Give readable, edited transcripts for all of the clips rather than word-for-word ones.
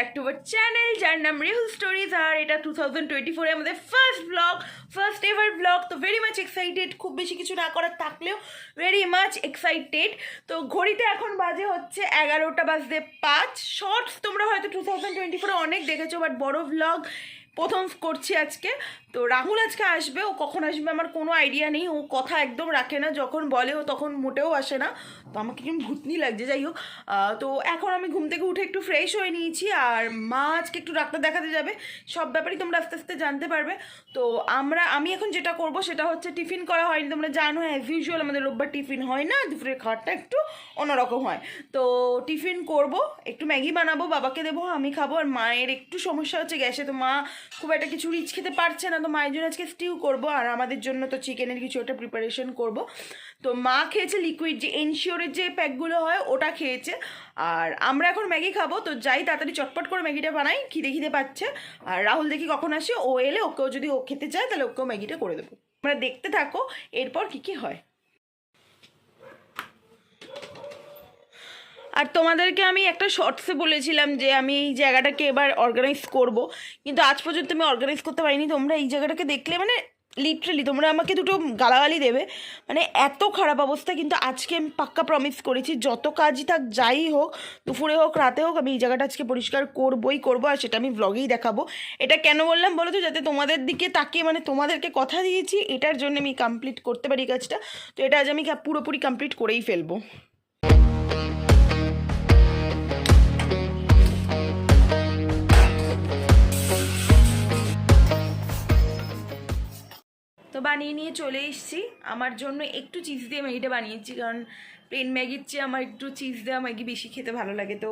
Back to our channel যার নাম রিহুল stories. আর এটা 2024 আমাদের ফার্স্ট এভার ব্লগ। তো ভেরি মাচ এক্সাইটেড, খুব বেশি কিছু না করার থাকলেও ভেরি মাচ এক্সাইটেড। তো ঘড়িতে এখন বাজে হচ্ছে 11টা বাজতে 5। শর্টস তোমরা হয়তো 2024 অনেক দেখেছো, বাট বড় ভ্লগ প্রথম করছি আজকে। তো রাহুল আজকে আসবে, ও কখন আসবে আমার কোনো আইডিয়া নেই। ও কথা একদম রাখে না, যখন বলে ও তখন মোটেও আসে না। তো আমাকে কেমন ভূতনি লাগছে, যাই হোক। তো এখন আমি ঘুম থেকে উঠে একটু ফ্রেশ হয়ে নিয়েছি, আর মা আজকে একটু ডাক্তার দেখাতে যাবে। সব ব্যাপারই তোমরা আস্তে আস্তে জানতে পারবে। তো আমি এখন যেটা করব সেটা হচ্ছে, টিফিন করা হয়নি, তোমরা জানো অ্যাজ ইউজুয়াল আমাদের রোববার টিফিন হয় না, দুপুরের খাবারটা একটু অন্যরকম হয়। তো টিফিন করব, একটু ম্যাগি বানাবো, বাবাকে দেবো, আমি খাবো। আর মায়ের একটু সমস্যা হচ্ছে গ্যাসে, তো মা খুব একটা কিছু রিচ খেতে পারছে না, তো মায়ের জন্য আজকে স্টিউ করবো, আর আমাদের জন্য তো চিকেনের কিছু একটা প্রিপারেশন করব। তো মা খেয়েছে লিকুইড, যে এনশিওরের যে প্যাকগুলো হয় ওটা খেয়েছে, আর আমরা এখন ম্যাগি খাবো। তো যাই তাড়াতাড়ি চটপট করে ম্যাগিটা বানাই, খিদে পাচ্ছে। আর রাহুল দেখি কখন আসে, ও এলে ওকেও যদি ও খেতে চায় তাহলে ওকেও ম্যাগিটা করে দেবো। তোমরা দেখতে থাকো এরপর কি হয়। আর তোমাদেরকে আমি একটা শর্টসে বলেছিলাম যে আমি এই জায়গাটাকে এবার অর্গানাইজ করব, কিন্তু আজ পর্যন্ত আমি অর্গানাইজ করতে পারিনি। তোমরা এই জায়গাটাকে দেখলে মানে লিটারালি তোমরা আমাকে দুটো গালাগালি দেবে, মানে এত খারাপ অবস্থা। কিন্তু আজকে আমি পাক্কা প্রমিস করেছি, যত কাজই থাক যাই হোক, দুপুরে হোক রাতে হোক, আমি এই জায়গাটা আজকে পরিষ্কার করবো, আর সেটা আমি ব্লগেই দেখাবো। এটা কেন বললাম বলো তো, যাতে তোমাদের দিকে তাকিয়ে, মানে তোমাদেরকে কথা দিয়েছি এটার জন্য আমি কমপ্লিট করতে পারি কাজটা। তো এটা আজ আমি পুরোপুরি কমপ্লিট করেই ফেলবো। তো বানিয়ে নিয়ে চলে এসেছি। আমার জন্য একটু চিজ দিয়ে ম্যাগিটা বানিয়েছি, কারণ প্লেন ম্যাগির চেয়ে আমার একটু চিজ দেওয়া ম্যাগি বেশি খেতে ভালো লাগে। তো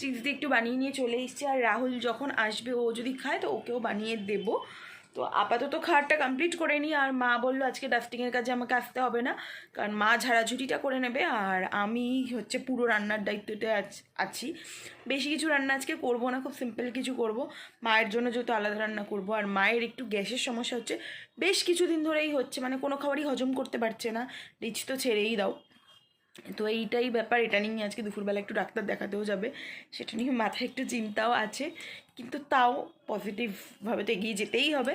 চিজ দিয়ে একটু বানিয়ে নিয়ে চলে এসেছি, আর রাহুল যখন আসবে ও যদি খায় তো ওকেও বানিয়ে দেবো। তো আপাতত খাবারটা কমপ্লিট করে নিই। আর মা বললো আজকে ডাস্টিংয়ের কাজে আমাকে আসতে হবে না, কারণ মা ঝাড়াঝুটিটা করে নেবে, আর আমি হচ্ছে পুরো রান্নার দায়িত্বতে আছি। বেশি কিছু রান্না আজকে করবো না, খুব সিম্পল কিছু করব। মায়ের জন্য যেহেতু আলাদা রান্না করব, আর মায়ের একটু গ্যাসের সমস্যা হচ্ছে, বেশ কিছুদিন ধরেই হচ্ছে, মানে কোনো খাবারই হজম করতে পারছে না। রিচ তো ছেড়েই দাও। তো এইটাই ব্যাপার, এটা নিয়ে আজকে দুপুরবেলা একটু ডাক্তার দেখাতেও যাবে, সেটা নিয়ে মাথায় একটু চিন্তাও আছে, কিন্তু তাও পজিটিভভাবে তো এগিয়ে যেতেই হবে।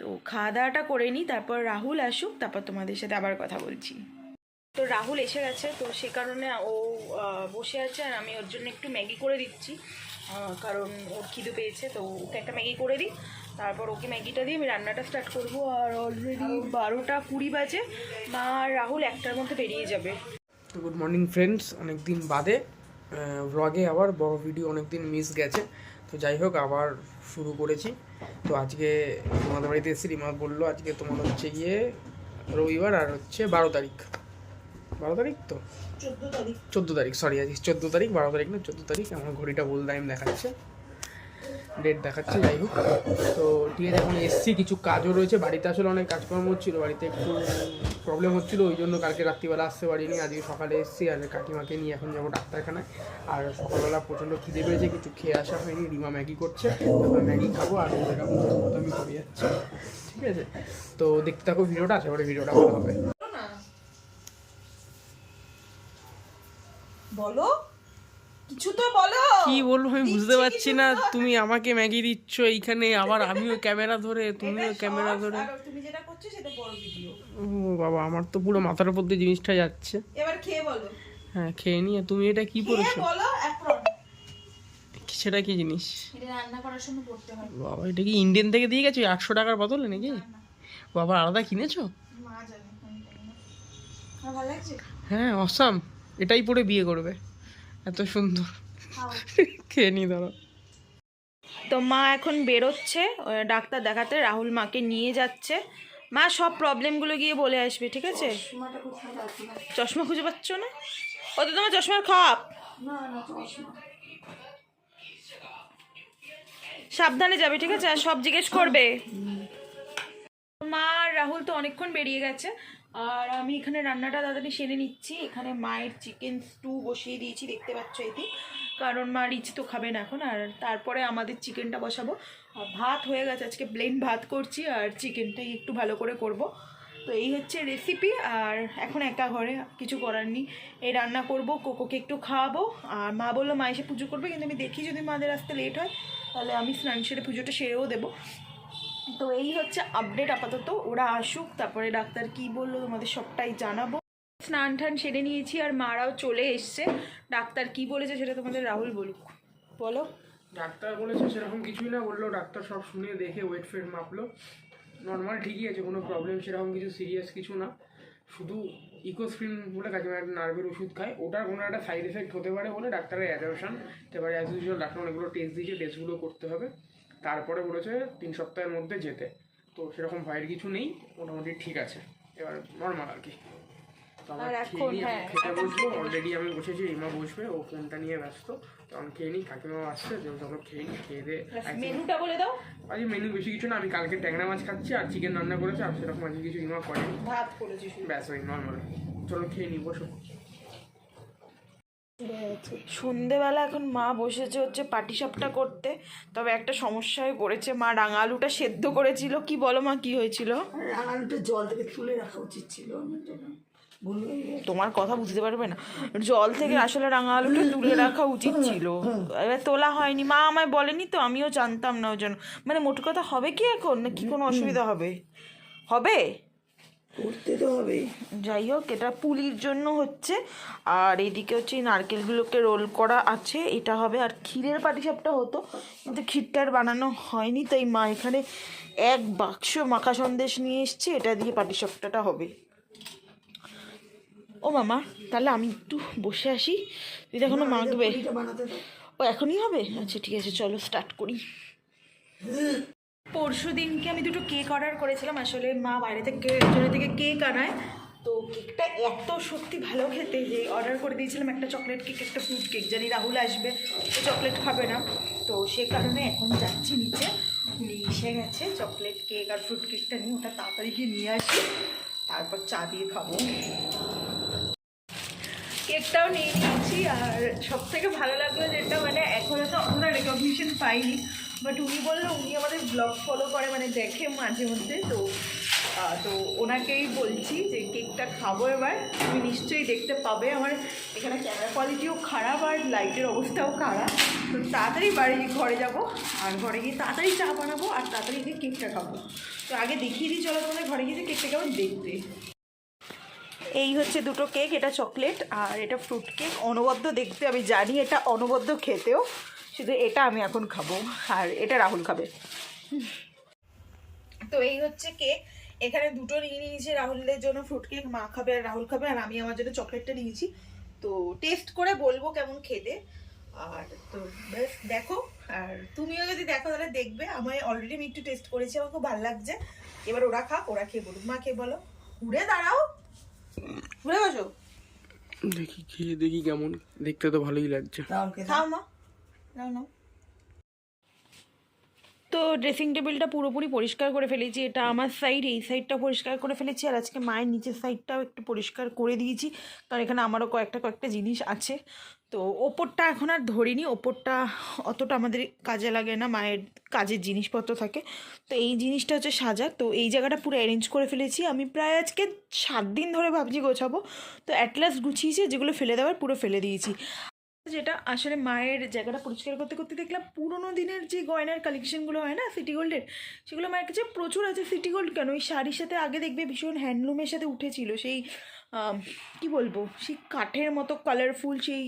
তো খাওয়া দাওয়াটা করে নিই, তারপর রাহুল আসুক, তারপর তোমাদের সাথে আবার কথা বলছি। তো রাহুল এসে গেছে, তো সে কারণে ও বসে আছে, আর আমি ওর জন্য একটু ম্যাগি করে দিচ্ছি, কারণ ওর খিদে পেয়েছে। তো ওকে একটা ম্যাগি করে দিই, তারপর ওকে ম্যাগিটা দিয়ে আমি রান্নাটা স্টার্ট করবো। আর অলরেডি 12টা 20 বাজে, মা আর রাহুল 1টার মধ্যে বেরিয়ে যাবে। তো গুড মর্নিং ফ্রেন্ডস, অনেক দিন বাদে ব্লগে আবার বড় ভিডিও অনেক দিন মিস গেছে। তো যাই হোক আবার শুরু করেছি। তো আজকে তোমাদের বাড়িতে এসে রিমা বললো আজকে তোমার হচ্ছে গিয়ে রবিবার, আর হচ্ছে 12 তারিখ, 12 তারিখ তো 14 তারিখ, সরি আজকে 14 তারিখ, 12 তারিখ না 14 তারিখ। আমার ঘড়িটা ভুল টাইম দেখাচ্ছে, ডেট দেখাচ্ছে। যাই হোক, তো ঠিক আছে, এখন এসছি, কিছু কাজও রয়েছে বাড়িতে। আসলে অনেক কাজকর্ম হচ্ছিলো বাড়িতে, একটু প্রবলেম হচ্ছিলো, ওই জন্য কালকে রাত্রিবেলা আসতে পারিনি। আজকে সকালে এসেছি, আর কাকিমাকে নিয়ে এখন যাবো ডাক্তারখানায়। আর সকালবেলা প্রচণ্ড খিদে পেয়েছে, কিছু খেয়ে আসা হয়নি। রিমা ম্যাগি করছে, তারপর ম্যাগি খাবো, আর আমি করে যাচ্ছি। ঠিক আছে, তো দেখতে থাকো ভিডিওটা, আশা করি ভিডিওটা ভালো হবে। বলো কিছু তো বলো। কি বলবো আমি বুঝতে পারছি না, তুমি আমাকে ম্যাগি দিচ্ছ এইখানে, আবার আমিও ক্যামেরা ধরে, তুমিও ক্যামেরা ধরে। তুমি যেটা করছো সেটা বড় ভিডিও। ও বাবা, আমার তো পুরো মাথার উপর দিয়ে জিনিসটা যাচ্ছে। এবার খেয়ে বলো। হ্যাঁ খেয়ে নিয়ে। তুমি এটা কি পড়েছো? বলো অ্যাপ্রন। সেটা কি জিনিস? এটা রান্না করার সময় পড়তে হয়। বাবা, এটা কি ইন্ডিয়ান থেকে দিয়ে গেছো 100 টাকার বদলে নাকি? বাবা আলাদা কিনেছো? মা জানে, আমি জানি না। আমার ভালো লাগছে। হ্যাঁ অসাম, এটাই পরে বিয়ে করবে, এত সুন্দর। খেয়ে নি দাঁড়া। তো মা এখন বেরোচ্ছে ডাক্তার দেখাতে, রাহুল মাকে নিয়ে যাচ্ছে। মা সব প্রবলেমগুলো গিয়ে বলে আসবে, ঠিক আছে? চশমা খুঁজে পাচ্ছ না? ও তো তোমার চশমার খাপ। সাবধানে যাবে, ঠিক আছে? আর সব জিজ্ঞেস করবে। মা আর রাহুল তো অনেকক্ষণ বেরিয়ে গেছে, আর আমি এখানে রান্নাটা তাড়াতাড়ি সেরে নিচ্ছি। এখানে মায়ের চিকেন স্টু বসিয়ে দিয়েছি, দেখতে পাচ্ছ এটি, কারণ মা রিচ তো খাবে না এখন। আর তারপরে আমাদের চিকেনটা বসাবো। আর ভাত হয়ে গেছে, আজকে প্লেন ভাত করছি, আর চিকেনটাই একটু ভালো করে করব। তো এই হচ্ছে রেসিপি। আর এখন একা ঘরে কিছু করার নেই, এই রান্না করব, কোকোকে একটু খাওয়াবো। আর মা বললো মা এসে পুজো করবে, কিন্তু আমি দেখি যদি মাদের আসতে লেট হয় তাহলে আমি স্নান সেরে পুজোটা সেরেও দেবো। তো এই হচ্ছে আপডেট আপাতত, ওরা আসুক তারপরে ডাক্তার কি বললো তোমাদের সবটাই জানাবো। স্নান টান সেরে নিয়েছি আর মারাও চলে এসছে। ডাক্তার কি বলেছে সেটা তোমাদের রাহুল বলুক, বলো। ডাক্তার বলেছে সেরকম কিছুই না, বললো ডাক্তার সব শুনে দেখে ওয়েট ফেট মাপলো, নর্মাল ঠিকই আছে, কোনো প্রবলেম সেরকম কিছু সিরিয়াস কিছু না। শুধু ইকোস্প্রিন বলে কাছে একটা নার্ভের ওষুধ খায়, ওটার কোনো একটা সাইড এফেক্ট হতে পারে বলে ডাক্তারের অ্যাজারশন। এবারে অ্যাজ ইউজুয়াল ডাক্তার অনেকগুলো টেস্ট দিয়েছে, টেস্টগুলো করতে হবে, তারপরে বলেছে 3 সপ্তাহের মধ্যে যেতে। তো সেরকম ভয়ের কিছু নেই, মোটামুটি ঠিক আছে, এবার নর্মাল আর কি। তো আমার খেতে বসবো, অলরেডি আমি বসেছি, রিমা বসবে, ও ফোনটা নিয়ে ব্যস্ত। তখন খেয়ে নিই, কাকিমাও আসছে, যখন খেয়ে নিই, খেয়ে দিয়ে মেনুটা বলে দাও। আজ মেনু বেশি কিছু না, আমি কালকে ট্যাংরা মাছ খাচ্ছি আর চিকেন রান্না করেছে, আর সেরকম আজকে কিছু রিমা করেনি, ভাত করেছি ব্যাস ওই নর্মাল। চলো খেয়ে নিই, বসো। সন্ধেবেলা এখন মা বসেছে হচ্ছে পাটিসাপটা করতে, তবে একটা সমস্যায় পড়েছে। মা রাঙা আলুটা সেদ্ধ করেছিল, কি বলো মা কি হয়েছিল? রাঙা আলুটা জল থেকে তুলে রাখা উচিত ছিল, আমার জন্য ভুল হয়ে গেছে। তোমার কথা বুঝতে পারবে না, জল থেকে আসলে রাঙা আলুটা তুলে রাখা উচিত ছিল, এবার তোলা হয়নি। মা আমায় বলেনি তো, আমিও জানতাম না ওই জন্য। মানে মোট কথা হবে কি এখন, না কি কোনো অসুবিধা হবে? হবে, করতে তো হবে। যাই হোক, এটা পুলির জন্য হচ্ছে। আর এদিকে হচ্ছে এই নারকেলগুলোকে রোল করা আছে, এটা হবে। আর ক্ষীরের পাটিসাপটা হতো, কিন্তু ক্ষীরটা আর বানানো হয়নি, তাই মা এখানে 1 বাক্স মাখা সন্দেশ নিয়ে এসছে, এটা দিয়ে পাটিসাপটাটা হবে। ও মামা, তাহলে আমি একটু বসে আসি, তুই এখনো মাখবে? বানাতে দাও। ও এখনই হবে? আচ্ছা ঠিক আছে, চলো স্টার্ট করি। পরশু দিনকে আমি 2টো কেক অর্ডার করেছিলাম, আসলে মা বাইরে থেকে রেস্টুরেন্ট থেকে কেক আনায়। তো কেকটা এত সত্যি ভালো খেতে যে অর্ডার করে দিয়েছিলাম একটা চকলেট কেক, একটা ফ্রুট কেক। জানি রাহুল আসবে, ও চকলেট খাবে না, তো সে কারণে এখন যাচ্ছি নিচে। উনি এসে গেছে, চকলেট কেক আর ফ্রুট কেকটা নিয়ে, ওটা তাড়াতাড়ি গিয়ে নিয়ে আসি, তারপর চা দিয়ে খাবো। কেকটাও নিয়ে নিয়েছি। আর সব থেকে ভালো লাগলো যেটা, মানে এখনও তো আমরা রেকগনিশন পাইনি, বাট উনি বললো উনি আমাদের ব্লগ ফলো করে, মানে দেখে মাঝে মধ্যে। তো ওনাকেই বলছি যে কেকটা খাবো এবার, তুমি নিশ্চয়ই দেখতে পাবে। আমার এখানে ক্যামেরা কোয়ালিটিও খারাপ আর লাইটের অবস্থাও খারাপ, তো তাড়াতাড়ি ঘরে যাব, আর ঘরে গিয়ে তাড়াতাড়ি চা বানাবো আর তাড়াতাড়ি গিয়ে কেকটা খাবো। তো আগে দেখিয়ে দিই, চলো তোমাদের ঘরে গিয়ে কেকটা কেমন দেখতে। এই হচ্ছে 2টো কেক, এটা চকলেট আর এটা ফ্রুট কেক। অনবদ্য দেখতে, আমি জানি এটা অনবদ্য খেতেও, শুধু এটা আমি এখন খাবো আর এটা রাহুল খাবে। তো এই হচ্ছে কেক, এখানে 2টো নিয়ে নিয়েছি, রাহুলের জন্য ফ্রুট কেক, মা খাবে আর রাহুল খাবে, আর আমি আমার জন্য চকলেটটা নিয়েছি। তো টেস্ট করে বলবো কেমন খেতে। আর তো বেশ দেখো, আর তুমিও যদি দেখো তাহলে দেখবে। আমায় অলরেডি আমি একটু টেস্ট করেছি, আমার খুব ভালো লাগছে। এবার ওরা খাক, ওরা খেয়ে বলুক। মা খেয়ে বলো, ঘুরে দাঁড়াও, ঘুরে বসো, দেখি খেয়ে দেখি কেমন, দেখতে তো ভালোই লাগছে। খাও মা, নাও নাও। তো ড্রেসিং টেবিলটা পুরোপুরি পরিষ্কার করে ফেলেছি, এটা আমার সাইড, এই সাইডটা পরিষ্কার করে ফেলেছি। আর আজকে মায়ের নিচের সাইডটাও একটু পরিষ্কার করে দিয়েছি, কারণ এখানে আমারও কয়েকটা জিনিস আছে। তো ওপরটা এখন আর ধরিনি, ওপরটা অতটা আমাদের কাজে লাগে না, মায়ের কাজের জিনিসপত্র থাকে। তো এই জিনিসটা হচ্ছে সাজা, তো এই জায়গাটা পুরো অ্যারেঞ্জ করে ফেলেছি। আমি প্রায় আজকে 7 দিন ধরে ভাবছি গোছাবো, তো অ্যাটলাস্ট গুছিয়েছি, যেগুলো ফেলে দেওয়ার পুরো ফেলে দিয়েছি। যেটা আসলে মায়ের জায়গাটা পরিষ্কার করতে করতে দেখলাম পুরোনো দিনের যে গয়নার কালেকশনগুলো হয় না সিটি গোল্ডের, সেগুলো মায়ের কাছে প্রচুর আছে। সিটি গোল্ড কেন, ওই শাড়ির সাথে আগে দেখবে ভীষণ হ্যান্ডলুমের সাথে উঠেছিল সেই কি বলবো, সেই কাঠের মতো কালারফুল সেই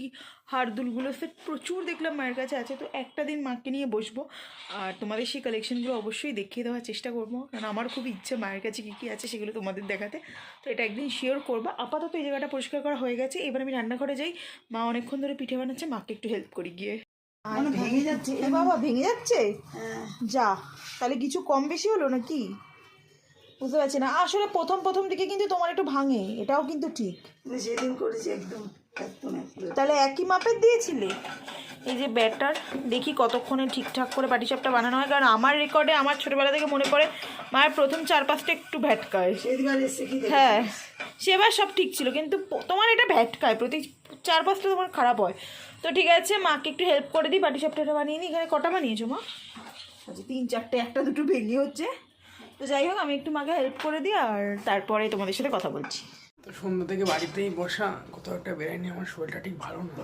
হারদুলগুলো, সে প্রচুর দেখলাম মায়ের কাছে আছে। তো একটা দিন মাকে নিয়ে বসবো আর তোমাদের সেই কালেকশনগুলো অবশ্যই দেখিয়ে দেওয়ার চেষ্টা করবো, কারণ আমার খুব ইচ্ছে মায়ের কাছে কী কী আছে সেগুলো তোমাদের দেখাতে। তো এটা একদিন শেয়ার করবো। আপাতত এই জায়গাটা পরিষ্কার করা হয়ে গেছে, এবার আমি রান্নাঘরে যাই। মা অনেকক্ষণ ধরে পিঠে বানাচ্ছে, মাকে একটু হেল্প করি গিয়ে। ভেঙে যাচ্ছে। এ বাবা, ভেঙে যাচ্ছে? যা, তাহলে কিছু কম বেশি হলো নাকি? বুঝতে পারছি না। আসলে প্রথম দিকে কিন্তু তোমার একটু ভাঙে, এটাও কিন্তু ঠিক। যেদিন করেছি একদম তাহলে একই মাপের দিয়েছিলে? এই যে ব্যাটার, দেখি কতক্ষণে ঠিকঠাক করে পাটিসাপটা বানানো হয়, কারণ আমার রেকর্ডে আমার ছোটোবেলা থেকে মনে পড়ে মায়ের প্রথম 4-5টা একটু ভ্যাটকায়। হ্যাঁ, সেবার সব ঠিক ছিল, কিন্তু তোমার এটা ভ্যাটকায়, প্রতি 4-5টা তোমার খারাপ হয়। তো ঠিক আছে, মাকে একটু হেল্প করে দিই, পাটিসাপটাটা বানিয়ে নিই। এখানে কটা বানিয়েছো মা? আচ্ছা 3-4টে, 1-2 ভেঙে হচ্ছে। তো তো যাই হোক আমি একটু মাকে হেল্প করে দিই আর তারপরে তোমাদের সাথে কথা বলছি। তো সন্ধ্যা থেকে বাড়িতেই বসা, কোথাও একটা বেড়াইনি, আমার শরীরটা ঠিক ভালো না,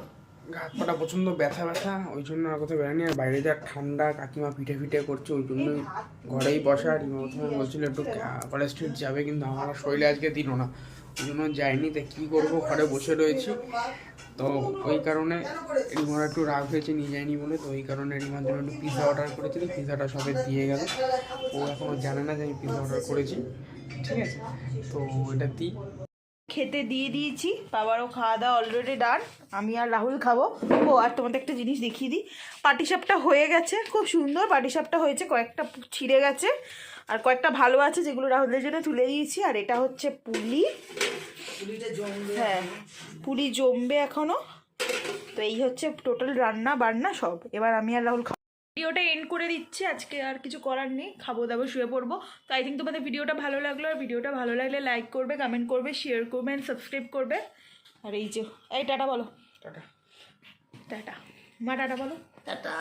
গা হাত পাটা প্রচণ্ড ব্যথা ব্যথা, ওই জন্য আর কোথাও বেড়াইনি। আর বাইরে যা ঠান্ডা, কাকিমা পিঠে পিঠে করছে, ওই জন্যই ঘরেই বসা। আর প্রথমে বলছিল একটু কলেজ স্ট্রিট যাবে, কিন্তু আমার শরীরে আজকে দিল না, ওই জন্য যাইনি। তো কী করবো, ঘরে বসে রয়েছি। তো ওই কারণে রিমার একটু রাগ হয়েছে নিয়ে যায়নি বলে। তো ওই কারণে রিমার জন্য একটু পিৎজা অর্ডার করেছিল, পিৎজাটা সবে দিয়ে গেল। ও এখনও জানে না যে আমি পিৎজা অর্ডার করেছি, ঠিক আছে? তো এটা দিই। খেতে দিয়ে দিয়েছি, বাবারও খাওয়া দাওয়া অলরেডি ডান, আমি আর রাহুল খাবো। ও আর তোমাদের একটা জিনিস দেখিয়ে দিই, পাটিসাপটা হয়ে গেছে, খুব সুন্দর পাটিসাপটা হয়েছে, কয়েকটা ছিঁড়ে গেছে আর কয়েকটা ভালো আছে যেগুলো রাহুলের জন্য তুলে দিয়েছি। আর এটা হচ্ছে পুলি, হ্যাঁ পুলি জমবে এখনো। তো এই হচ্ছে টোটাল রান্না বান্না সব। এবার আমি আর রাহুল ভিডিওটা এন্ড করে দিচ্ছি, আজকে আর কিছু করার নেই, খাবো দাবো শুয়ে পড়বো। তো আই থিঙ্ক তোমাদের ভিডিওটা ভালো লাগলো, আর ভিডিওটা ভালো লাগলে লাইক করবে, কমেন্ট করবে, শেয়ার করবে অ্যান্ড সাবস্ক্রাইব করবে। আর এই যে এই টাটা বলো, টাটা। টাটা মা, টাটা বলো। টাটা।